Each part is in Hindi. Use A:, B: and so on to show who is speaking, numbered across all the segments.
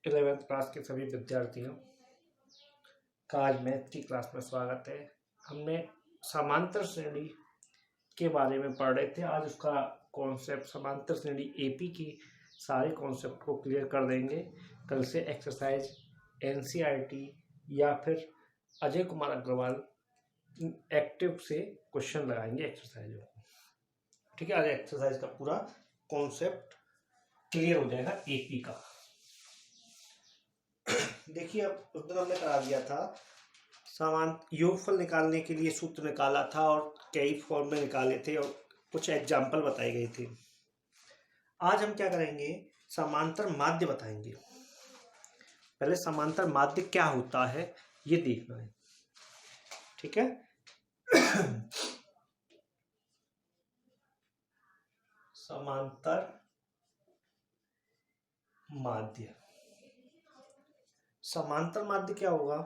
A: 11th क्लास के सभी विद्यार्थियों का आज मैथ की क्लास में स्वागत है। हमने समांतर श्रेणी के बारे में पढ़ रहे थे। आज उसका कॉन्सेप्ट समांतर श्रेणी एपी की सारे कॉन्सेप्ट को क्लियर कर देंगे। कल से एक्सरसाइज एनसीईआरटी या फिर अजय कुमार अग्रवाल एक्टिव से क्वेश्चन लगाएंगे एक्सरसाइजों को। ठीक है, आज एक्सरसाइज का पूरा कॉन्सेप्ट क्लियर हो जाएगा एपी का। देखिए, अब उस दिन हमने करा दिया था समान योगफल निकालने के लिए सूत्र निकाला था और कई फॉर्मूले निकाले थे और कुछ एग्जाम्पल बताए गए थे। आज हम क्या करेंगे, समांतर माध्य बताएंगे। पहले समांतर माध्य क्या होता है ये देखना है। ठीक है समांतर माध्य, समांतर माध्य क्या होगा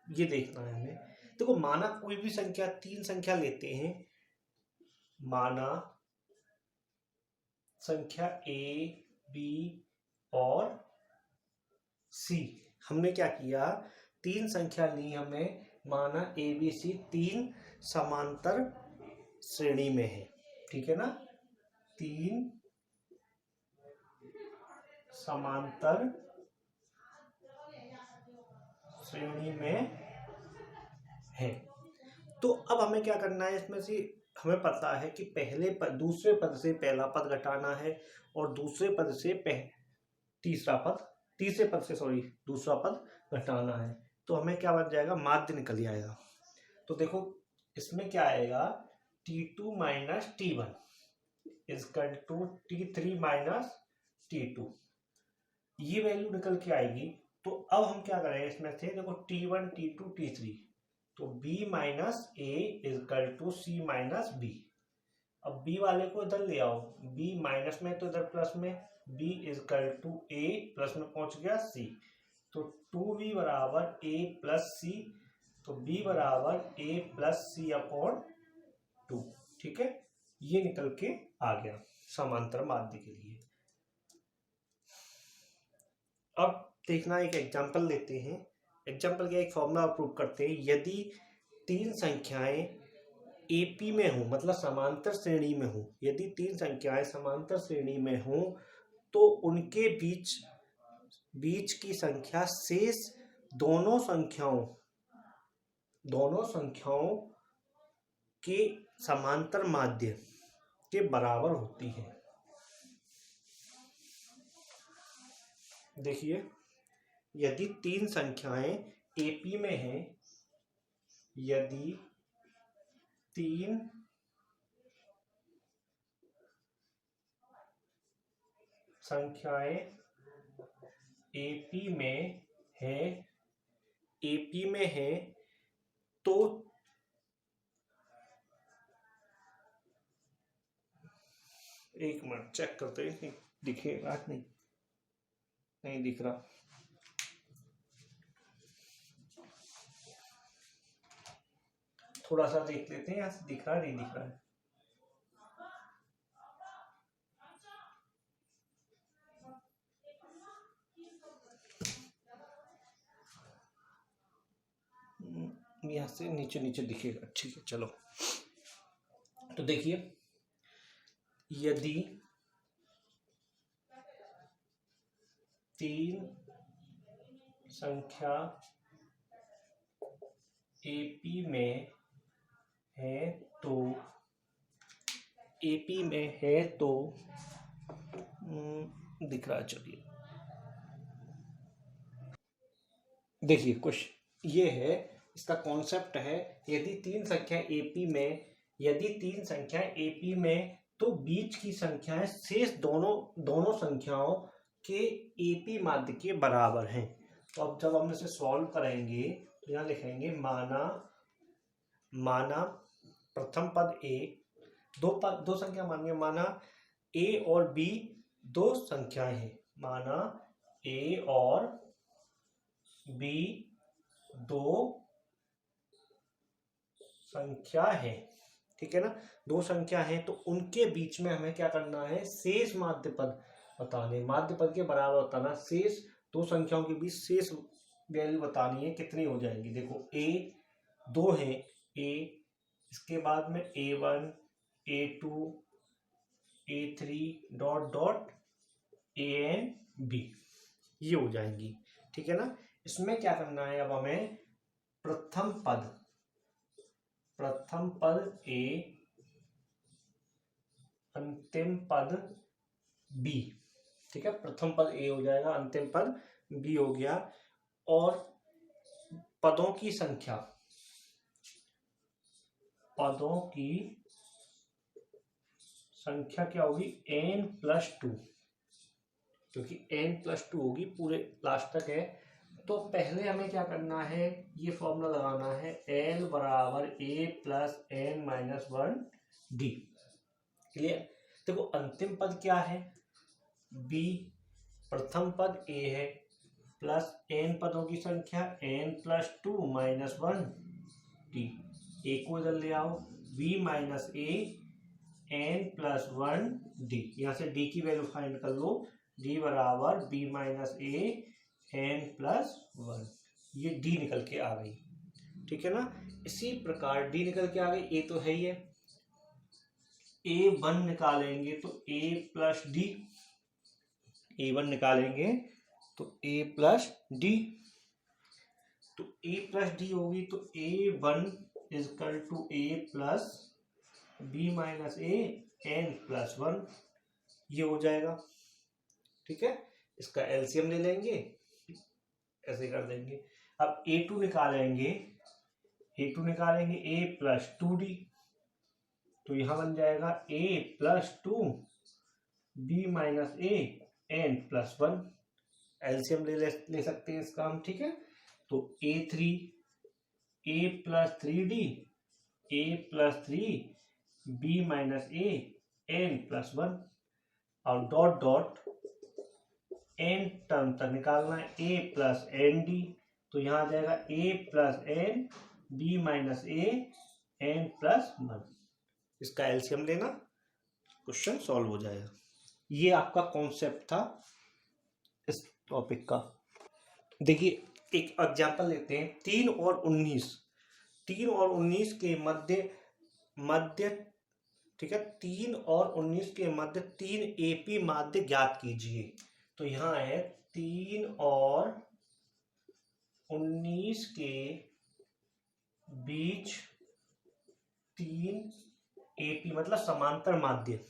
A: ये देखना है हमें। देखो, माना कोई भी संख्या, तीन संख्या लेते हैं। माना संख्या ए, बी और सी। हमने क्या किया, तीन संख्या ली हमने। माना ए बी सी तीन समांतर श्रेणी में है। ठीक है ना, तीन समांतर श्रेणी में है। तो अब हमें क्या करना है, इसमें से हमें पता है कि पहले पद, दूसरे पद से पहला पद घटाना है और दूसरे पद से तीसरा पद दूसरा पद घटाना है। तो हमें क्या बन जाएगा, माध्य निकल आएगा। तो देखो, इसमें क्या आएगा, T2 minus T1 is equal to T3 minus T2। ये वैल्यू निकल के आएगी। तो अब हम क्या करें, इसमें से देखो T1 T2 T3, तो B minus A equal to C minus B. अब B वाले को इधर ले आओ, B माइनस में तो इधर प्लस में, B equal to A plus में पहुंच गया C। तो 2B बराबर ए प्लस सी, तो B बराबर ए प्लस सी अपॉन 2। ठीक है, ये निकल के आ गया समांतर माध्य के लिए। अब देखना, एक एग्जांपल लेते हैं। एग्जांपल क्या, एक फॉर्मूला प्रूव करते हैं। यदि तीन संख्याएं एपी में हो, मतलब समांतर श्रेणी में हो, यदि तीन संख्याएं समांतर श्रेणी में हो तो उनके बीच की संख्या शेष दोनों संख्याओं के समांतर माध्य के बराबर होती है। देखिए, यदि तीन संख्याएं एपी में हैं, यदि तीन संख्याएं एपी में है तो एक मिनट चेक करते हैं, दिखेगा नहीं दिख रहा। थोड़ा सा देख लेते हैं, यहाँ से दिख रहा है नहीं दिख रहा है। यहाँ से नीचे नीचे दिखेगा। ठीक है, चलो। तो देखिए, यदि तीन संख्या एपी में है तो दिख रहा है। चलिए देखिए, कुछ ये है, इसका कॉन्सेप्ट है। यदि तीन संख्या एपी में तो बीच की संख्याएं शेष दोनों संख्याओं के एपी माध्य के बराबर हैं। तो अब जब हम इसे सॉल्व करेंगे तो यहाँ लिखेंगे, माना प्रथम पद ए, दो संख्या मानेंगे। माना ए और बी दो संख्याएं हैं। माना ए और बी दो संख्या है। ठीक है ना, दो संख्या है तो उनके बीच में हमें क्या करना है, शेष माध्य पद बताने, माध्य पद के बराबर बताना शेष दो संख्याओं के बीच शेष वैल्यू बतानी है कितनी हो जाएगी। देखो a 2 है, a, इसके बाद में a1 a2 a3 dot dot an b, ये हो जाएंगी। ठीक है ना। इसमें क्या करना है अब हमें, प्रथम पद a, अंतिम पद b। ठीक है, प्रथम पद a हो जाएगा, अंतिम पद b हो गया। और पदों की संख्या क्या होगी, n+2, क्योंकि n+2 होगी, पूरे लास्ट तक है। तो पहले हमें क्या करना है, ये फॉर्मूला लगाना है, l बराबर a+n-1d। क्लियर। देखो अंतिम पद क्या है, b, प्रथम पद a है, प्लस n पदों की संख्या n+2 - 1d। a को इधर ले आओ, b - a n+1d, यहाँ से d की वैल्यू फाइंड कर लो, d बराबर b - a n+1, ये d निकल के आ गई। ठीक है ना। इसी प्रकार d निकल के आ गई, a तो है ही है, a1 निकालेंगे तो a+d, a1 निकालेंगे तो a+d, तो a+d होगी, तो a1 = a + b - a n+1, ये हो जाएगा। ठीक है, इसका एलसीएम ले लेंगे, ऐसे कर देंगे। अब a2 निकालेंगे, a+2d, तो यहां बन जाएगा a + 2 b - a n+1, LCM ले सकते हैं इसका हम। ठीक है, तो a3 a+3d a+3 b - a n+1, और डॉट डॉट n टर्म तक निकालना है, a + nd, तो यहाँ आ जाएगा a + n b - a n+1, इसका एलसीएम लेना, क्वेश्चन सॉल्व हो जाएगा। ये आपका कॉन्सेप्ट था इस टॉपिक का। देखिए एक एग्जांपल लेते हैं, 3 और 19 के मध्य ठीक है, 3 और 19 के मध्य 3 एपी माध्य ज्ञात कीजिए। तो यहाँ है 3 और 19 के बीच 3 एपी मतलब समांतर माध्य,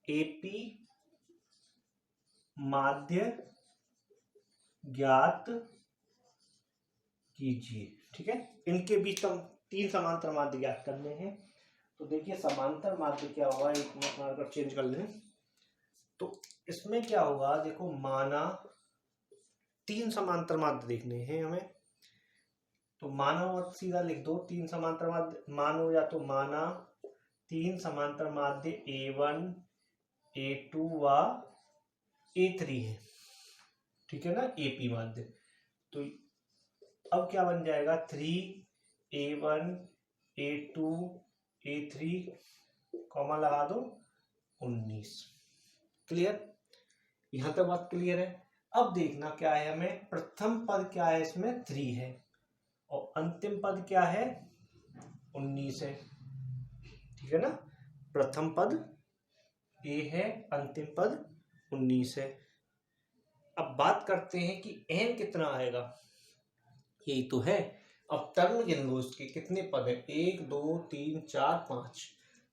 A: एपी माध्य ज्ञात कीजिए। ठीक है, इनके बीच हम 3 समांतर माध्य ज्ञात करने हैं। तो देखिए समांतर माध्य क्या होगा, एक मिनट मार्कर चेंज कर लें। तो इसमें क्या होगा, देखो माना 3 समांतर माध्य देखने हैं हमें, तो माना और सीधा लिख दो 3 समांतर माध्य मानो, या तो माना 3 समांतर माध्य a1 a2 व a3 है। ठीक है ना, एपी माध्य। तो अब क्या बन जाएगा, 3a1 a2 a3 कॉमा लगा दो 19। क्लियर, यहां तक बात क्लियर है। अब देखना क्या है हमें, प्रथम पद क्या है, इसमें 3 है, और अंतिम पद क्या है, 19 है। ठीक है ना, प्रथम पद a है, अंतिम पद 19 है। अब बात करते हैं कि n कितना आएगा, यही तो है। अब टर्म गिन लो इसके, कितने पद है, 1 2 3 4 5,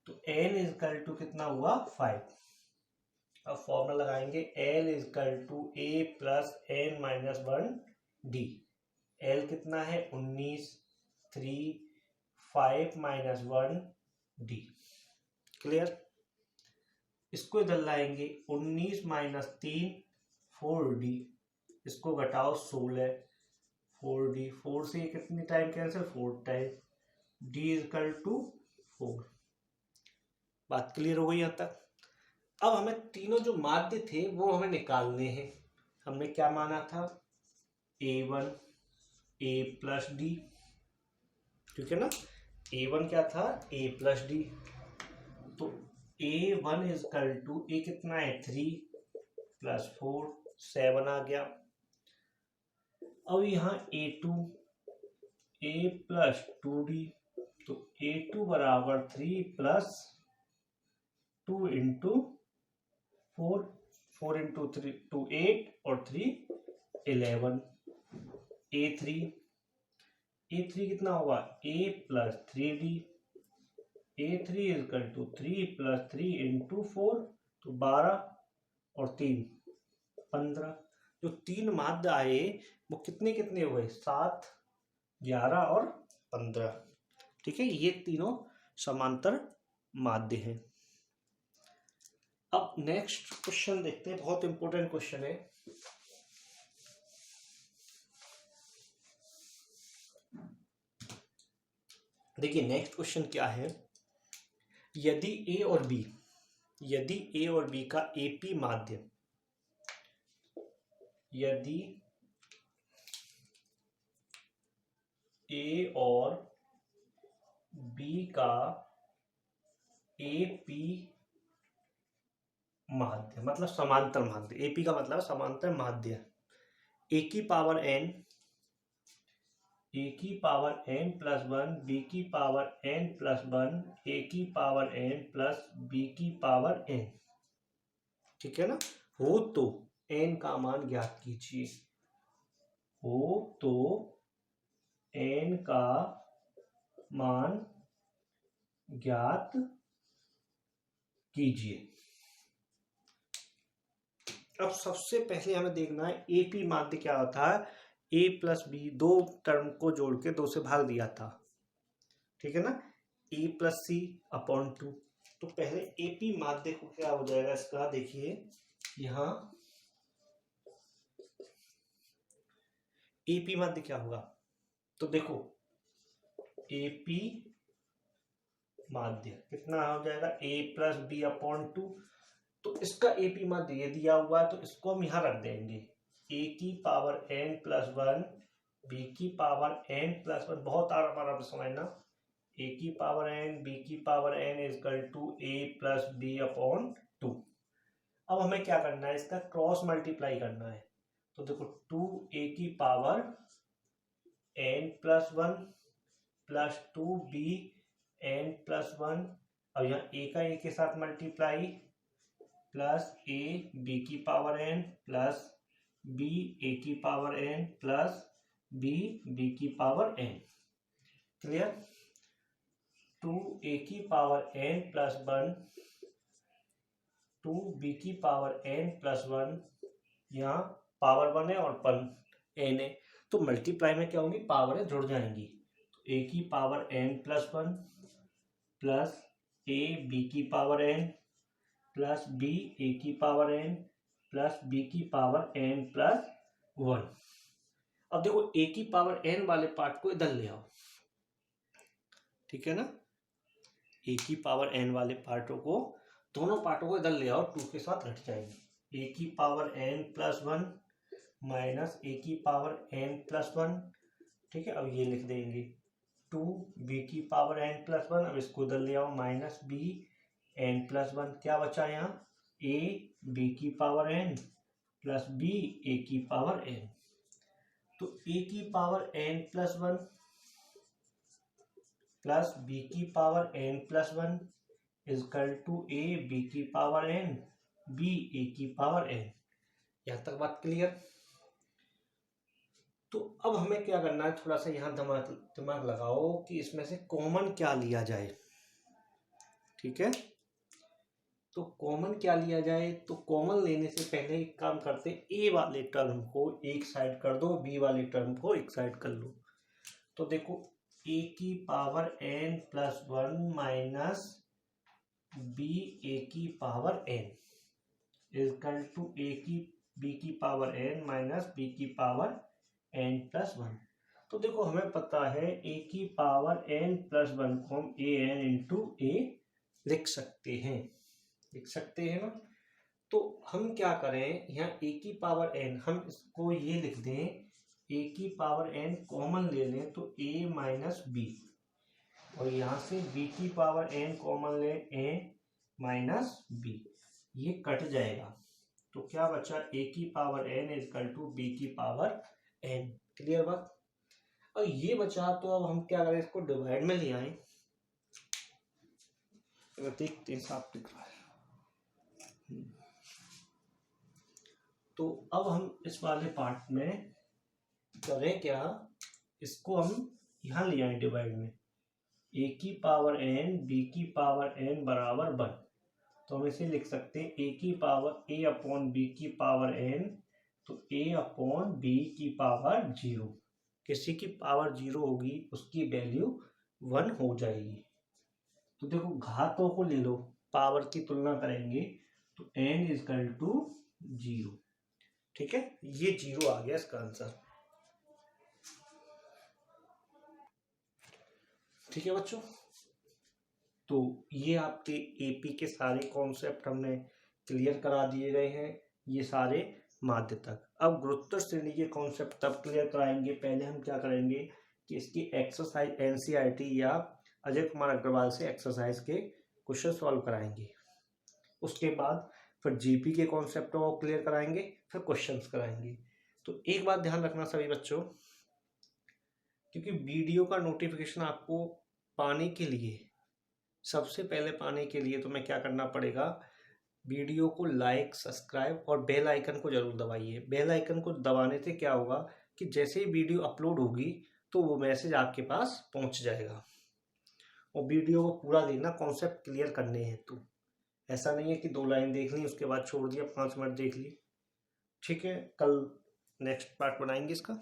A: तो n = कितना हुआ, 5। अब फॉर्मूला लगाएंगे, l = a + n - 1d। l कितना है, 19, 3 5 - 1d। क्लियर, इसको इधर लाएंगे, 19 - 3 4d, इसको घटाओ 16 4d, 4 से कितनी टाइम कैंसिल, 4 टाइम, d = 4। बात क्लियर हो गई यहाँ तक। अब हमें तीनों जो माध्य थे वो हमें निकालने हैं। हमने क्या माना था, a1 a + d। ठीक है ना, a1 क्या था, a + d, तो a1 = a कितना है, 3 + 4 7 आ गया, अब यहाँ a प्लस 2d, तो a2 बराबर 3 प्लस 2 इंटू 4, 4 इंटू 3 2 8 और 3 11। a3 कितना होगा a plus 3d, a3 equal to 3 plus 3 into 4, तो 12 और 3 15। जो तीन माध्य आए वो कितने कितने हुए, 7, 11 और 15। ठीक है, ये तीनों समांतर माध्य हैं। अब नेक्स्ट क्वेश्चन देखते हैं, बहुत इंपॉर्टेंट क्वेश्चन है। देखिए नेक्स्ट क्वेश्चन क्या है, यदि ए और बी का एपी माध्य, यदि ए और बी का एपी माध्य मतलब समांतर माध्य, एपी का मतलब समांतर माध्य, ए की पावर n प्लस 1, बी की पावर n प्लस 1, ए की पावर n प्लस बी की पावर n, ठीक है ना, हो तो n का मान ज्ञात कीजिए, हो तो n का मान ज्ञात कीजिए। अब सबसे पहले हमें देखना है एपी माध्य क्या होता है। ए प्लस बी, दो टर्म को जोड़ के 2 से भाग दिया था, ठीक है ना, ए प्लस सी अपॉन 2। तो पहले एपी माध्य को क्या हो जाएगा इसका, देखिए यहाँ एपी माध्य क्या होगा, तो देखो एपी माध्य कितना हो जाएगा, ए प्लस बी अपॉन 2। तो इसका एपी माध्य ये दिया हुआ है, तो इसको हम यहां रख देंगे, ए की पावर n प्लस 1, बी की पावर n प्लस 1, बहुत आराम से समझना, ए की पावर n, बी की power n equal to A plus B upon 2। अब हमें क्या करना है, इसका क्रॉस मल्टीप्लाई करना है, तो देखो 2 ए की power n plus 1 plus 2b n plus 1, अब यहाँ a का a के साथ मल्टीप्लाई, प्लस a b की power n plus b a की power n plus b b की पावर n। क्लियर, 2a की पावर n प्लस 1, 2b की पावर n प्लस 1, यहाँ पावर 1 है और 1 n है, तो मल्टीप्लाई में क्या होंगी, पावर जुड़ जाएंगी, तो a की power n plus 1 plus a b की power n plus b a की पावर n प्लस b की पावर n प्लस 1। अब देखो a की पावर n वाले पार्ट को इधर ले आओ, ठीक है ना, a की पावर n वाले पार्टों को, दोनों पार्टों को इधर ले आओ, 2 के साथ घट जाएंगे, a की power n plus 1 minus a की पावर n प्लस 1, ठीक है, अब ये लिख देंगे 2b की पावर n प्लस 1, अब इसको इधर ले आओ, माइनस b n प्लस 1, क्या बचा यहाँ, a b की power n plus b a की पावर n, तो a की power n plus 1 plus b की power n plus 1 equal to a b की पावर n b a की पावर n। यहां तक बात क्लियर। तो अब हमें क्या करना है, थोड़ा सा यहाँ दिमाग लगाओ कि इसमें से कॉमन क्या लिया जाए, ठीक है, तो कॉमन क्या लिया जाए, तो कॉमन लेने से पहले एक काम करते, ए वाले टर्म को एक साइड कर दो, बी वाले टर्म को एक साइड कर लो, तो देखो ए की power n plus 1 minus B A की power n equal to A की बी की पावर n माइनस बी की पावर n प्लस 1। तो देखो हमें पता है a की पावर n प्लस 1 को हम a n इंटू a लिख सकते हैं, ना, तो हम क्या करें, यहाँ a की पावर n हम इसको ये लिख दें, a की पावर n कॉमन ले लें तो a माइनस बी, और यहाँ से b की पावर n कॉमन ले a माइनस बी, ये कट जाएगा, तो क्या बचा, a की power n equal to b की पावर n। क्लियर बात। और ये बचा तो अब हम क्या करें, इसको डिवाइड में ले आए। देखते हैं साफ दिख रहा है। तो अब हम इस वाले पार्ट में करें क्या, इसको हम यहाँ ले आए डिवाइड में। a की पावर n b की पावर n बराबर 1। तो हम इसे लिख सकते हैं a की पावर a अपॉन b की पावर n, तो a अपॉन b की पावर 0। किसी की पावर 0 होगी उसकी वैल्यू 1 हो जाएगी। तो देखो घातों को ले लो, पावर की तुलना करेंगे तो n इजकल टू 0। ठीक है, ये 0 आ गया इसका आंसर। ठीक है बच्चों, तो ये आपके एपी के सारे कॉन्सेप्ट हमने क्लियर करा दिए गए हैं, ये सारे माध्य तक। अब गुरुत्व श्रेणी के कॉन्सेप्ट तब क्लियर कराएंगे, पहले हम क्या करेंगे कि इसकी एक्सरसाइज एनसीईआरटी या अजय कुमार अग्रवाल से एक्सरसाइज के क्वेश्चन सॉल्व कराएंगे। उसके बाद फिर जीपी के कॉन्सेप्ट को क्लियर कराएंगे, फिर क्वेश्चंस कराएंगे। तो एक बात ध्यान रखना सभी बच्चों, क्योंकि वीडियो का नोटिफिकेशन आपको पाने के लिए, सबसे पहले पाने के लिए तो मैं क्या करना पड़ेगा, वीडियो को लाइक, सब्सक्राइब और बेल आइकन को जरूर दबाइए। बेल आइकन को दबाने से क्या होगा कि जैसे ही वीडियो अपलोड होगी तो वो मैसेज आपके पास पहुंच जाएगा। और वीडियो को पूरा देखना, कॉन्सेप्ट क्लियर करने हैं। तो ऐसा नहीं है कि 2 लाइन देख ली उसके बाद छोड़ दिया, 5 मिनट देख ली। ठीक है, कल नेक्स्ट पार्ट बनाएंगे इसका।